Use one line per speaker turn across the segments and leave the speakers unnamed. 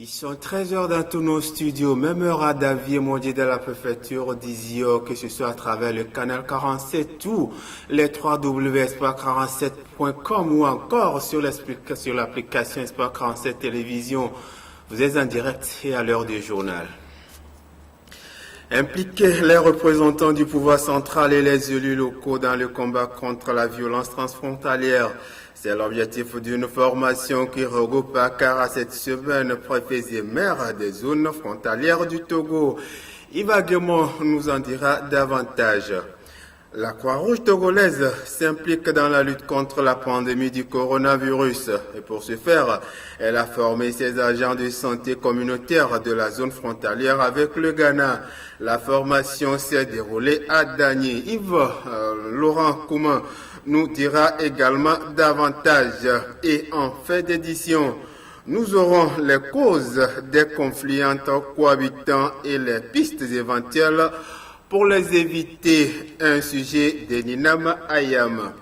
Ils sont 13 heures dans tous nos studios, même heure à Davier, Mondier de la préfecture d'Izio, que ce soit à travers le canal 47 ou les www.esport47.com ou encore sur l'application Esport 47 Télévision. Vous êtes en direct et à l'heure du journal. Impliquer les représentants du pouvoir central et les élus locaux dans le combat contre la violence transfrontalière. C'est l'objectif d'une formation qui regroupe à Kara cette semaine préfets et maires des zones frontalières du Togo. Yves Guémon nous en dira davantage. La Croix-Rouge togolaise s'implique dans la lutte contre la pandémie du coronavirus et pour ce faire, elle a formé ses agents de santé communautaire de la zone frontalière avec le Ghana. La formation s'est déroulée à Dagny. Laurent Kouman nous dira également davantage. Et en fin d'édition, nous aurons les causes des conflits entre cohabitants et les pistes éventuelles pour les éviter, un sujet de Ninam Ayam.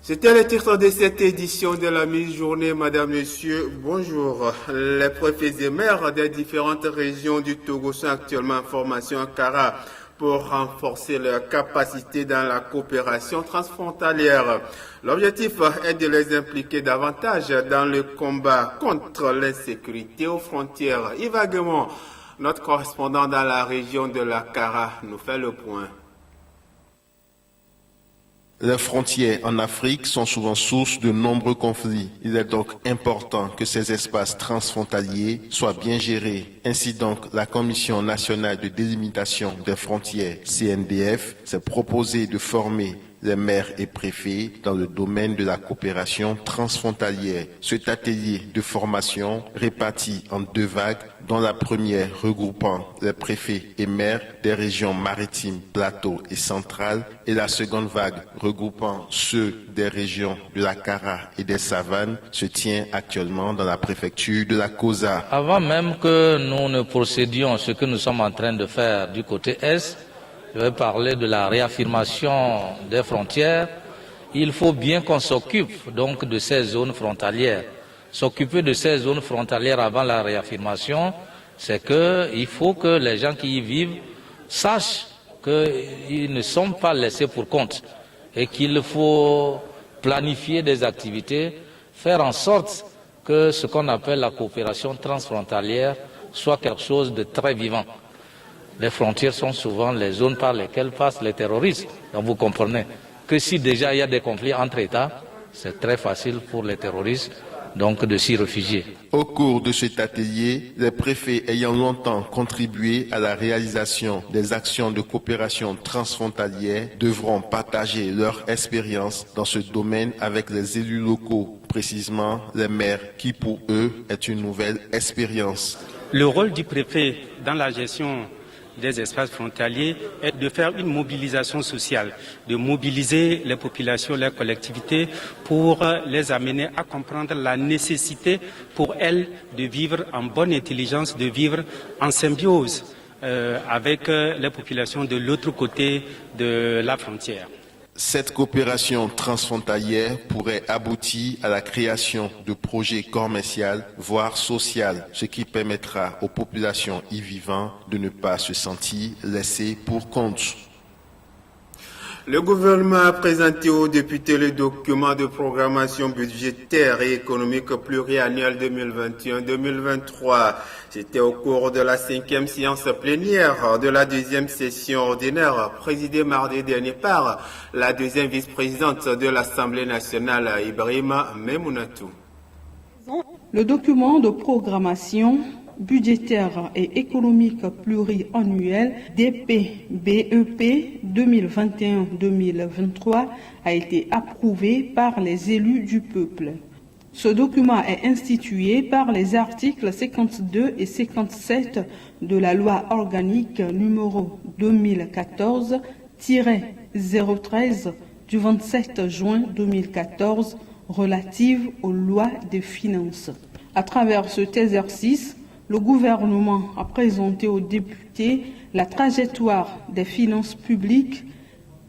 C'était le titre de cette édition de la mi-journée. Madame, Monsieur, bonjour. Les préfets et maires des différentes régions du Togo sont actuellement en formation à Kara pour renforcer leur capacité dans la coopération transfrontalière. L'objectif est de les impliquer davantage dans le combat contre l'insécurité aux frontières. Yves Guémon, notre correspondant dans la région de la Kara, nous fait le point.
Les frontières en Afrique sont souvent source de nombreux conflits. Il est donc important que ces espaces transfrontaliers soient bien gérés. Ainsi donc, la Commission nationale de délimitation des frontières, CNDF, s'est proposée de former les maires et préfets dans le domaine de la coopération transfrontalière. Cet atelier de formation réparti en 2 vagues, dont la première regroupant les préfets et maires des régions maritimes, plateaux et centrales, et la seconde vague regroupant ceux des régions de la Kara et des Savanes, se tient actuellement dans la préfecture de la Kosa.
Avant même que nous ne procédions à ce que nous sommes en train de faire du côté Est, je vais parler de la réaffirmation des frontières. Il faut bien qu'on s'occupe donc de ces zones frontalières. S'occuper de ces zones frontalières avant la réaffirmation, c'est qu'il faut que les gens qui y vivent sachent qu'ils ne sont pas laissés pour compte et qu'il faut planifier des activités, faire en sorte que ce qu'on appelle la coopération transfrontalière soit quelque chose de très vivant. Les frontières sont souvent les zones par lesquelles passent les terroristes. Donc vous comprenez que si déjà il y a des conflits entre États, c'est très facile pour les terroristes donc de s'y réfugier.
Au cours de cet atelier, les préfets ayant longtemps contribué à la réalisation des actions de coopération transfrontalière devront partager leur expérience dans ce domaine avec les élus locaux, précisément les maires, qui pour eux est une nouvelle expérience.
Le rôle du préfet dans la gestion des espaces frontaliers est de faire une mobilisation sociale, de mobiliser les populations, les collectivités pour les amener à comprendre la nécessité pour elles de vivre en bonne intelligence, de vivre en symbiose avec les populations de l'autre côté de la frontière.
Cette coopération transfrontalière pourrait aboutir à la création de projets commerciaux, voire sociaux, ce qui permettra aux populations y vivant de ne pas se sentir laissées pour compte.
Le gouvernement a présenté aux députés le document de programmation budgétaire et économique pluriannuel 2021-2023. C'était au cours de la 5e séance plénière de la 2e session ordinaire, présidée mardi dernier par la 2e vice-présidente de l'Assemblée nationale, Ibrahima Memounatou.
Le document de programmation budgétaire et économique pluriannuel DPBEP 2021-2023 a été approuvé par les élus du peuple. Ce document est institué par les articles 52 et 57 de la loi organique numéro 2014-013 du 27 juin 2014 relative aux lois des finances. À travers cet exercice, le gouvernement a présenté aux députés la trajectoire des finances publiques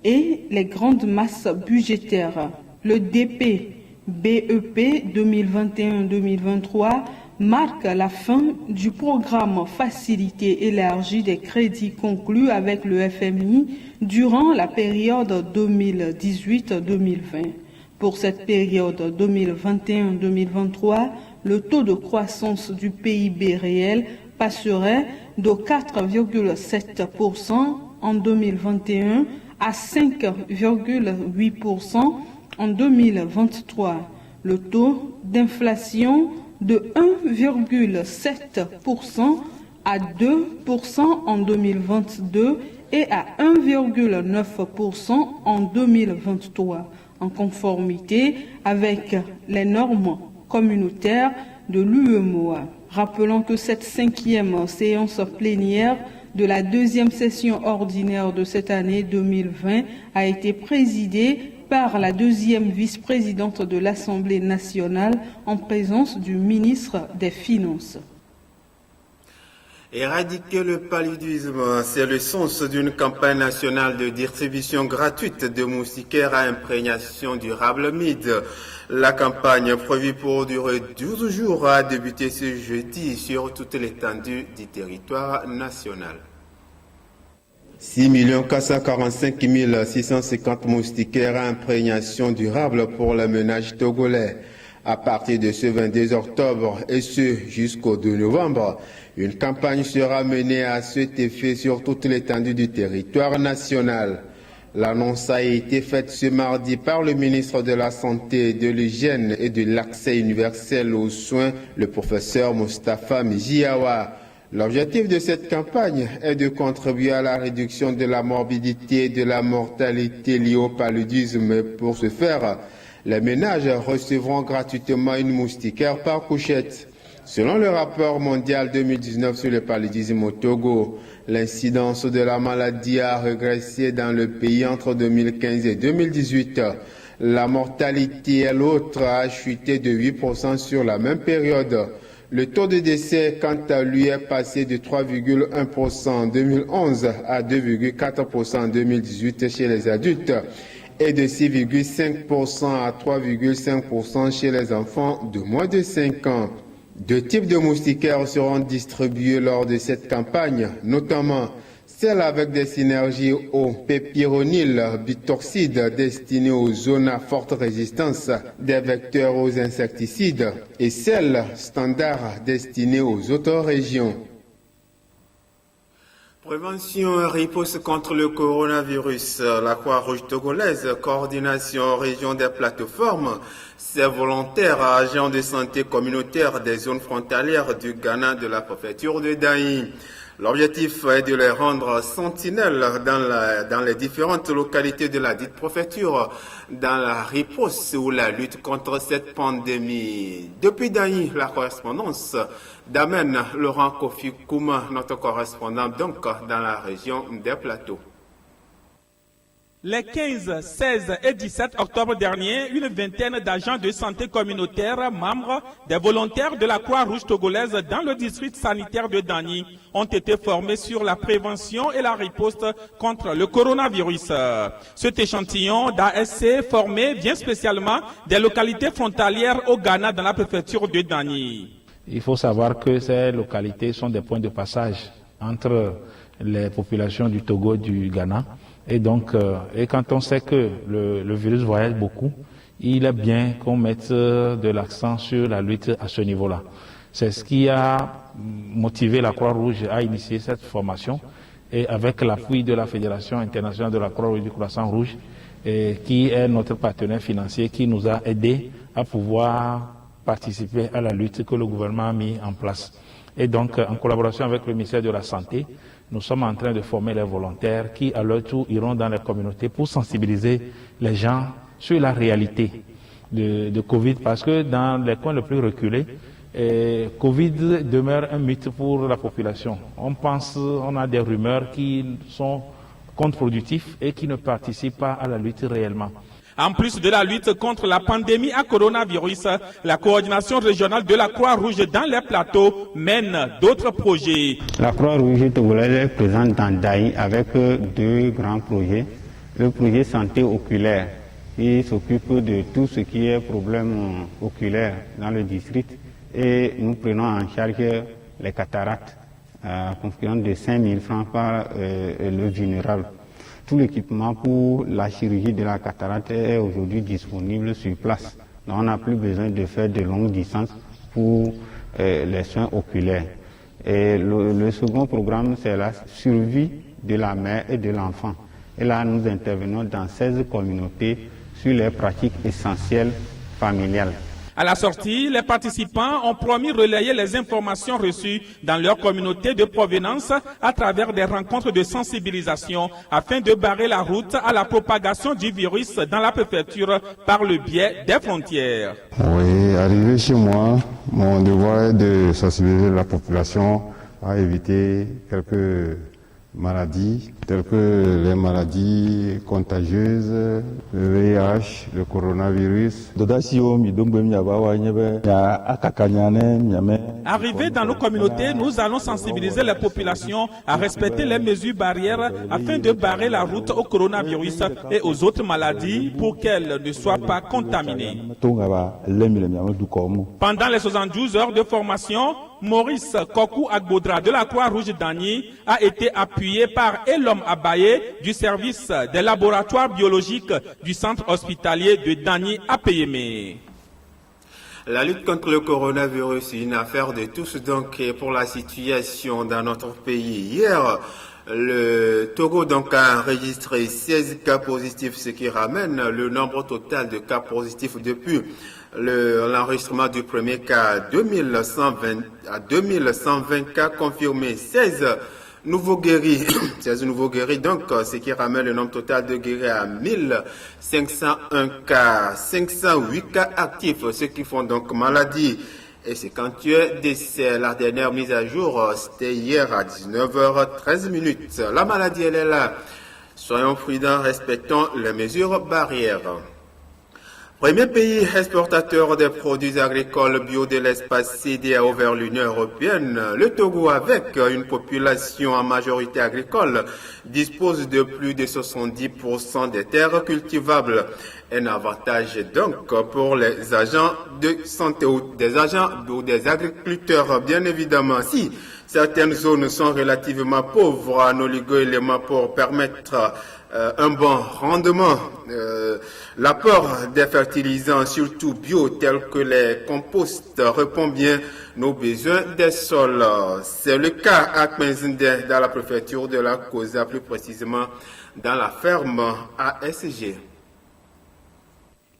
et les grandes masses budgétaires. Le DPBEP 2021-2023 marque la fin du programme Facilité élargie des crédits conclu avec le FMI durant la période 2018-2020. Pour cette période 2021-2023, le taux de croissance du PIB réel passerait de 4,7% en 2021 à 5,8% en 2023. Le taux d'inflation de 1,7% à 2% en 2022 et à 1,9% en 2023, en conformité avec les normes communautaires de l'UEMOA. Rappelons que cette 5e séance plénière de la 2e session ordinaire de cette année 2020 a été présidée par la 2e vice-présidente de l'Assemblée nationale en présence du ministre des Finances.
Éradiquer le paludisme, c'est le sens d'une campagne nationale de distribution gratuite de moustiquaires à imprégnation durable MID. La campagne prévue pour durer 12 jours a débuté ce jeudi sur toute l'étendue du territoire national. 6 445 650 moustiquaires à imprégnation durable pour les ménages togolais. À partir de ce 22 octobre et ce jusqu'au 2 novembre, une campagne sera menée à cet effet sur toute l'étendue du territoire national. L'annonce a été faite ce mardi par le ministre de la Santé, de l'Hygiène et de l'Accès universel aux soins, le professeur Moustapha Mijiawa. L'objectif de cette campagne est de contribuer à la réduction de la morbidité et de la mortalité liée au paludisme. Pour ce faire, les ménages recevront gratuitement une moustiquaire par couchette. Selon le rapport mondial 2019 sur le paludisme au Togo, l'incidence de la maladie a régressé dans le pays entre 2015 et 2018. La mortalité, elle autre, a chuté de 8% sur la même période. Le taux de décès, quant à lui, est passé de 3,1% en 2011 à 2,4% en 2018 chez les adultes et de 6,5% à 3,5% chez les enfants de moins de 5 ans. 2 types de moustiquaires seront distribués lors de cette campagne, notamment celle avec des synergies au pépironil bitoxide destiné aux zones à forte résistance des vecteurs aux insecticides et celle standard destinée aux autres régions. Prévention et riposte contre le coronavirus. La Croix-Rouge togolaise, coordination région des plateformes, ses volontaires agents de santé communautaire des zones frontalières du Ghana de la préfecture de Daï. L'objectif est de les rendre sentinelles dans les différentes localités de la dite préfecture dans la riposte ou la lutte contre cette pandémie. Depuis Daï, la correspondance d'Amen Laurent Kofi Kouma, notre correspondant donc dans la région des Plateaux.
Les 15, 16 et 17 octobre dernier, une vingtaine d'agents de santé communautaire, membres des volontaires de la Croix-Rouge togolaise dans le district sanitaire de Dani, ont été formés sur la prévention et la riposte contre le coronavirus. Cet échantillon d'ASC formé vient spécialement des localités frontalières au Ghana dans la préfecture de Dani.
Il faut savoir que ces localités sont des points de passage entre les populations du Togo et du Ghana. Et donc, et quand on sait que le virus voyage beaucoup, il est bien qu'on mette de l'accent sur la lutte à ce niveau-là. C'est ce qui a motivé la Croix-Rouge à initier cette formation, et avec l'appui de la Fédération internationale de la Croix-Rouge du Croissant-Rouge, qui est notre partenaire financier, qui nous a aidés à pouvoir participer à la lutte que le gouvernement a mis en place. Et donc, en collaboration avec le ministère de la Santé, nous sommes en train de former les volontaires qui, à leur tour, iront dans les communautés pour sensibiliser les gens sur la réalité de Covid, parce que dans les coins les plus reculés, Covid demeure un mythe pour la population. On a des rumeurs qui sont contre-productives et qui ne participent pas à la lutte réellement.
En plus de la lutte contre la pandémie à coronavirus, la coordination régionale de la Croix-Rouge dans les plateaux mène d'autres projets.
La Croix-Rouge togolaise est présente dans Daï avec 2 grands projets. Le projet santé oculaire, qui s'occupe de tout ce qui est problème oculaire dans le district, et nous prenons en charge les cataractes, conférant de 5 000 francs par le vulnérable. Tout l'équipement pour la chirurgie de la cataracte est aujourd'hui disponible sur place. Donc on n'a plus besoin de faire de longues distances pour les soins oculaires. Et le second programme, c'est la survie de la mère et de l'enfant. Et là, nous intervenons dans 16 communautés sur les pratiques essentielles familiales.
À la sortie, les participants ont promis de relayer les informations reçues dans leur communauté de provenance à travers des rencontres de sensibilisation afin de barrer la route à la propagation du virus dans la préfecture par le biais des frontières.
Oui, arrivé chez moi, mon devoir est de sensibiliser la population à éviter quelques maladies telles que les maladies contagieuses, le VIH, le coronavirus.
Arrivés dans nos communautés, nous allons sensibiliser les populations à respecter les mesures barrières afin de barrer la route au coronavirus et aux autres maladies pour qu'elles ne soient pas contaminées. Pendant les 72 heures de formation, Maurice Kokou Agbodra de la Croix-Rouge d'Agny a été appuyé par Elom Abaye du service des laboratoires biologiques du centre hospitalier de Dagny à Payémé.
La lutte contre le coronavirus est une affaire de tous, donc pour la situation dans notre pays. Hier, le Togo donc a enregistré 16 cas positifs, ce qui ramène le nombre total de cas positifs depuis l'enregistrement du premier cas à 2120 cas confirmés, 16 nouveaux guéris, 16 nouveaux guéris, donc ce qui ramène le nombre total de guéris à 1501 cas, 508 cas actifs, ceux qui font donc maladie et 58 décès. La dernière mise à jour, c'était hier à 19h13. La maladie, elle est là. Soyons prudents, respectons les mesures barrières. Premier pays exportateur des produits agricoles bio de l'espace CEDEAO vers l'Union européenne, le Togo, avec une population en majorité agricole, dispose de plus de 70% des terres cultivables. Un avantage donc pour les agents de santé ou des agriculteurs, bien évidemment. Si certaines zones sont relativement pauvres en oligo-éléments pour permettre un bon rendement, l'apport des fertilisants, surtout bio, tels que les composts, répond bien aux besoins des sols. C'est le cas à Kpenzinde, dans la préfecture de la Koza, plus précisément dans la ferme ASG.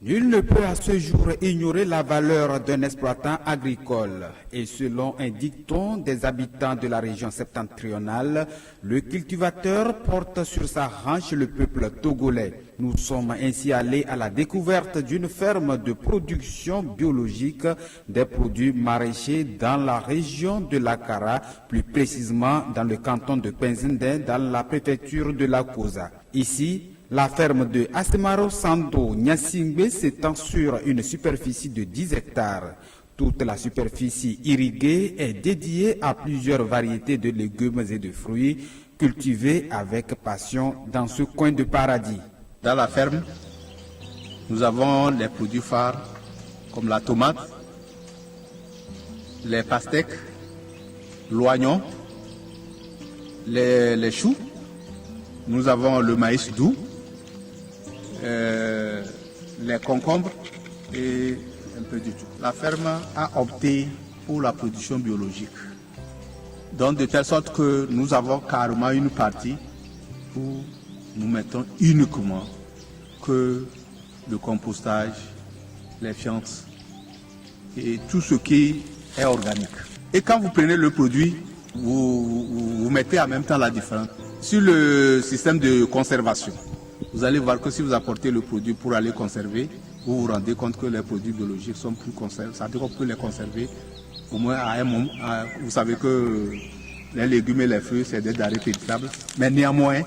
Nul ne peut à ce jour ignorer la valeur d'un exploitant agricole. Et selon un dicton des habitants de la région septentrionale, le cultivateur porte sur sa hanche le peuple togolais. Nous sommes ainsi allés à la découverte d'une ferme de production biologique des produits maraîchers dans la région de l'Akara, plus précisément dans le canton de Kpenzinde, dans la préfecture de la Koza. Ici, la ferme de Asemaro Sando Nyasingbe s'étend sur une superficie de 10 hectares. Toute la superficie irriguée est dédiée à plusieurs variétés de légumes et de fruits cultivés avec passion dans ce coin de paradis.
Dans la ferme, nous avons les produits phares comme la tomate, les pastèques, l'oignon, les choux. Nous avons le maïs doux, les concombres et un peu du tout. La ferme a opté pour la production biologique. Donc de telle sorte que nous avons carrément une partie où nous mettons uniquement que le compostage, les fientes et tout ce qui est organique. Et quand vous prenez le produit, vous mettez en même temps la différence. Sur le système de conservation, vous allez voir que si vous apportez le produit pour aller conserver, vous vous rendez compte que les produits biologiques sont plus conservés. Ça veut dire qu'on peut les conserver au moins à un moment. Vous savez que les légumes et les fruits, c'est des denrées périssables. Mais néanmoins,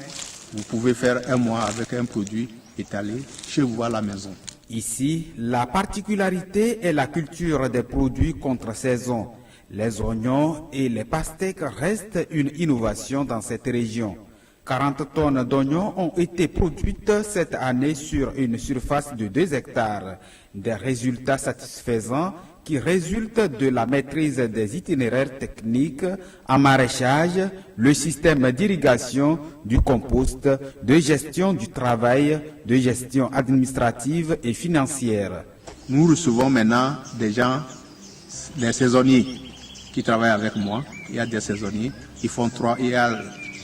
vous pouvez faire un mois avec un produit étalé chez vous à la maison.
Ici, la particularité est la culture des produits contre saison. Les oignons et les pastèques restent une innovation dans cette région. 40 tonnes d'oignons ont été produites cette année sur une surface de 2 hectares. Des résultats satisfaisants qui résultent de la maîtrise des itinéraires techniques en maraîchage, le système d'irrigation, du compost, de gestion du travail, de gestion administrative et financière.
Nous recevons maintenant des gens, des saisonniers qui travaillent avec moi. Il y a des saisonniers qui font 3, il y a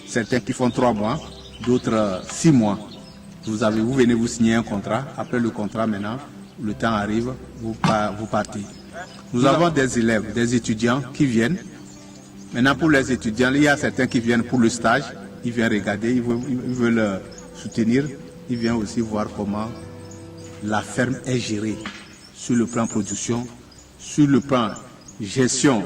certains qui font 3 mois, d'autres 6 mois. Vous venez vous signer un contrat, après le contrat maintenant, le temps arrive, vous partez. Nous avons des élèves, des étudiants qui viennent. Maintenant pour les étudiants, il y a certains qui viennent pour le stage, ils viennent regarder, ils veulent soutenir, ils viennent aussi voir comment la ferme est gérée sur le plan production, sur le plan gestion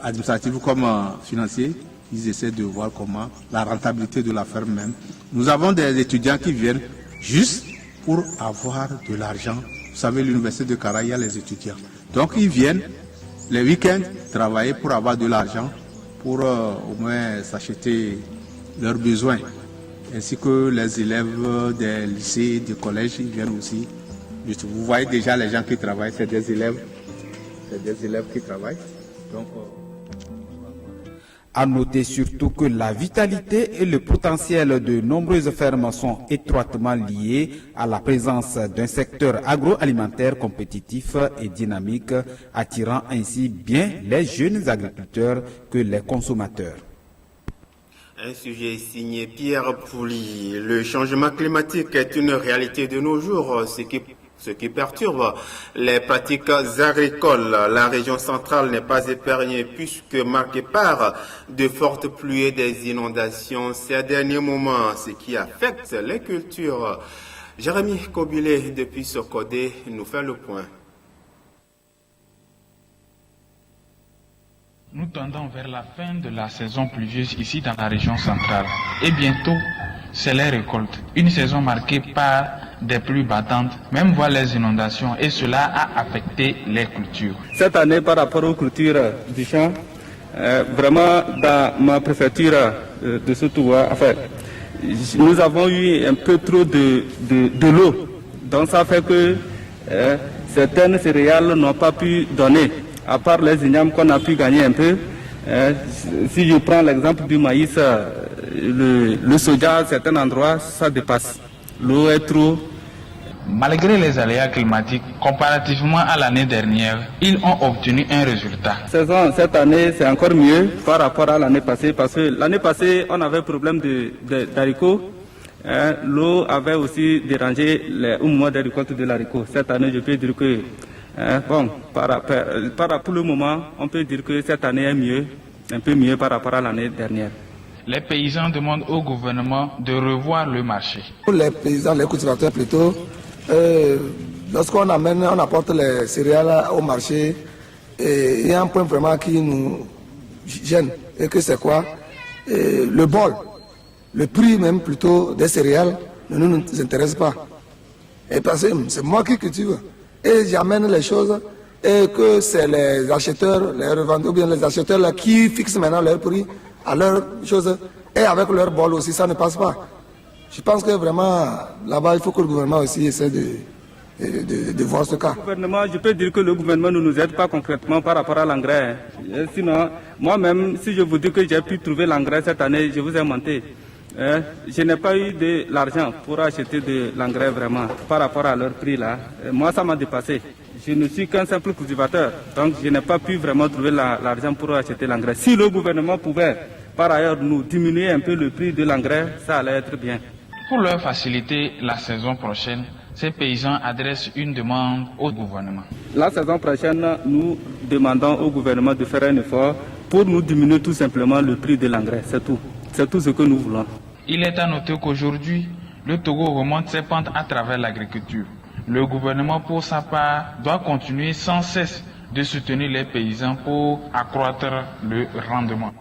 administrative comme financier. Ils essaient de voir comment la rentabilité de la ferme même. Nous avons des étudiants qui viennent juste pour avoir de l'argent. Vous savez, l'université de Kara, il y a les étudiants. Donc ils viennent les week-ends travailler pour avoir de l'argent, pour au moins s'acheter leurs besoins. Ainsi que les élèves des lycées, des collèges, ils viennent aussi. Vous voyez déjà les gens qui travaillent, c'est des élèves qui travaillent. Donc,
à noter surtout que la vitalité et le potentiel de nombreuses fermes sont étroitement liés à la présence d'un secteur agroalimentaire compétitif et dynamique, attirant ainsi bien les jeunes agriculteurs que les consommateurs.
Un sujet signé Pierre Pouli. Le changement climatique est une réalité de nos jours, ce qui perturbe les pratiques agricoles. La région centrale n'est pas épargnée puisque marquée par de fortes pluies et des inondations ces derniers moments, ce qui affecte les cultures. Jérémy Kobilé, depuis Sokodé, nous fait le point.
Nous tendons vers la fin de la saison pluvieuse ici dans la région centrale. Et bientôt, c'est les récoltes. Une saison marquée par des pluies battantes, même voire les inondations, et cela a affecté les cultures.
Cette année, par rapport aux cultures du champ, vraiment dans ma préfecture de Sotoua, enfin, nous avons eu un peu trop de l'eau. Donc ça fait que certaines céréales n'ont pas pu donner. À part les ignames qu'on a pu gagner un peu, si je prends l'exemple du maïs, le soja, à certains endroits, ça dépasse. L'eau est trop.
Malgré les aléas climatiques, comparativement à l'année dernière, ils ont obtenu un résultat.
Cette année, c'est encore mieux par rapport à l'année passée, parce que l'année passée, on avait problème d'haricots. L'eau avait aussi dérangé au moment des récoltes de l'haricot. Cette année, je peux dire que pour le moment, on peut dire que cette année est mieux, un peu mieux par rapport à l'année dernière.
Les paysans demandent au gouvernement de revoir le marché.
Pour les paysans, les cultivateurs plutôt, lorsqu'on apporte les céréales au marché, il y a un point vraiment qui nous gêne, et que c'est quoi? Le bol, le prix même plutôt des céréales ne nous intéresse pas. Et parce que c'est moi qui cultive. Et j'amène les choses et que c'est les acheteurs, les revendeurs, ou bien les acheteurs là, qui fixent maintenant leur prix à leurs choses. Et avec leur bol aussi, ça ne passe pas. Je pense que vraiment, là-bas, il faut que le gouvernement aussi essaie de voir ce cas.
Je peux dire que le gouvernement ne nous aide pas concrètement par rapport à l'engrais. Sinon, moi-même, si je vous dis que j'ai pu trouver l'engrais cette année, je vous ai menti. Je n'ai pas eu de l'argent pour acheter de l'engrais vraiment par rapport à leur prix là. Moi ça m'a dépassé. Je ne suis qu'un simple cultivateur, donc je n'ai pas pu vraiment trouver l'argent pour acheter l'engrais. Si le gouvernement pouvait par ailleurs nous diminuer un peu le prix de l'engrais, ça allait être bien.
Pour leur faciliter la saison prochaine, ces paysans adressent une demande au gouvernement.
La saison prochaine, nous demandons au gouvernement de faire un effort pour nous diminuer tout simplement le prix de l'engrais, c'est tout. C'est tout ce que nous voulons.
Il est à noter qu'aujourd'hui, le Togo remonte ses pentes à travers l'agriculture. Le gouvernement, pour sa part, doit continuer sans cesse de soutenir les paysans pour accroître le rendement.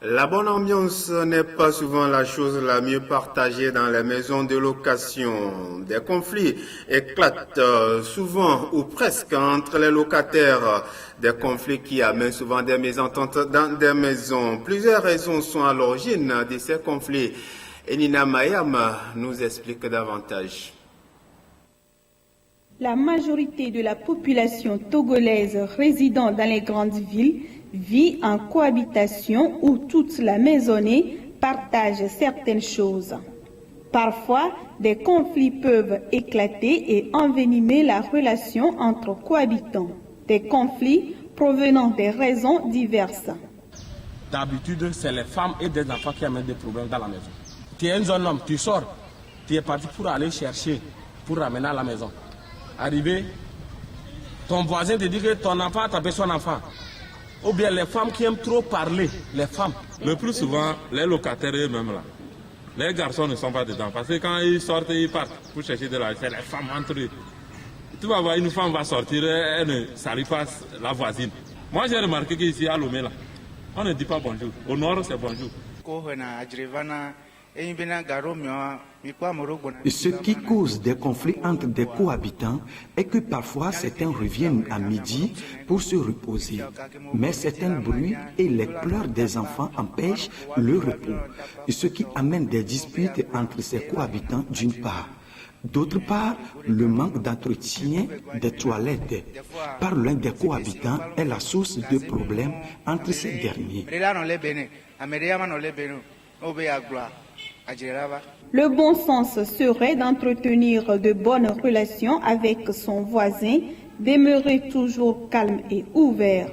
La bonne ambiance n'est pas souvent la chose la mieux partagée dans les maisons de location. Des conflits éclatent souvent ou presque entre les locataires. Des conflits qui amènent souvent des mésententes dans des maisons. Plusieurs raisons sont à l'origine de ces conflits. Et Nina Mayam nous explique davantage.
La majorité de la population togolaise résidant dans les grandes villes vit en cohabitation où toute la maisonnée partage certaines choses. Parfois, des conflits peuvent éclater et envenimer la relation entre cohabitants. Des conflits provenant des raisons diverses.
D'habitude, c'est les femmes et des enfants qui amènent des problèmes dans la maison. Tu es un jeune homme, tu sors, tu es parti pour aller chercher, pour ramener à la maison. Arrivé, ton voisin te dit que ton enfant a tapé son enfant. Ou bien les femmes qui aiment trop parler, les femmes.
Le plus souvent, les locataires eux-mêmes là. Les garçons ne sont pas dedans. Parce que quand ils sortent, ils partent pour chercher de l'argent. C'est les femmes entre eux. Tu vas voir, une femme va sortir, elle ne salue pas la voisine. Moi j'ai remarqué qu'ici à Lomé là, on ne dit pas bonjour. Au nord c'est bonjour.
Ce qui cause des conflits entre des cohabitants est que parfois certains reviennent à midi pour se reposer. Mais certains bruits et les pleurs des enfants empêchent le repos, ce qui amène des disputes entre ces cohabitants d'une part. D'autre part, le manque d'entretien des toilettes par l'un des cohabitants est la source de problèmes entre ces derniers.
Le bon sens serait d'entretenir de bonnes relations avec son voisin, demeurer toujours calme et ouvert.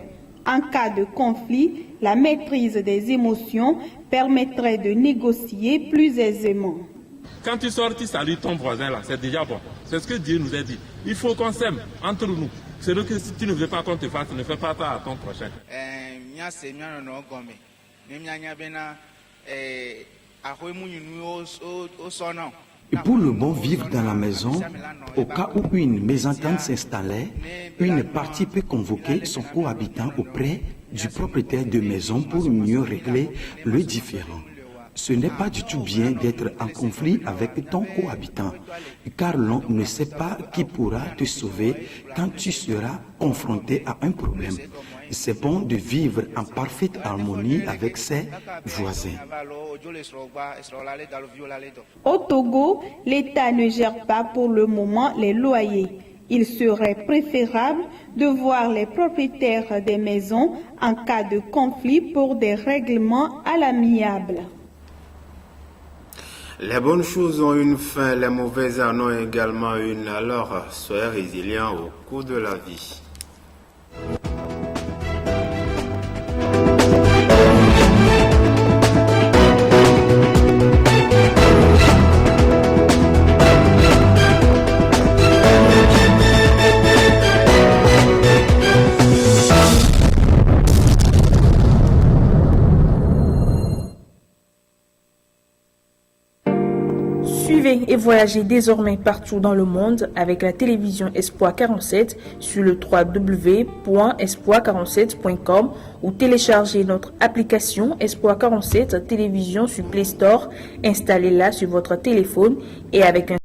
En cas de conflit, la maîtrise des émotions permettrait de négocier plus aisément.
Quand tu sors, tu salues ton voisin là, c'est déjà bon. C'est ce que Dieu nous a dit. Il faut qu'on s'aime entre nous. C'est donc que si tu ne veux pas qu'on te fasse, ne fais pas ça à ton prochain.
Et pour le bon vivre dans la maison, au cas où une mésentente s'installait, une partie peut convoquer son cohabitant auprès du propriétaire de maison pour mieux régler le différend. Ce n'est pas du tout bien d'être en conflit avec ton cohabitant, car l'on ne sait pas qui pourra te sauver quand tu seras confronté à un problème. C'est bon de vivre en parfaite harmonie avec ses voisins.
Au Togo, l'État ne gère pas pour le moment les loyers. Il serait préférable de voir les propriétaires des maisons en cas de conflit pour des règlements à l'amiable.
Les bonnes choses ont une fin, les mauvaises en ont également une. Alors, soyez résilients au cours de la vie.
Suivez et voyagez désormais partout dans le monde avec la télévision Espoir 47 sur le www.espoir47.com ou téléchargez notre application Espoir 47 télévision sur Play Store. Installez-la sur votre téléphone et avec un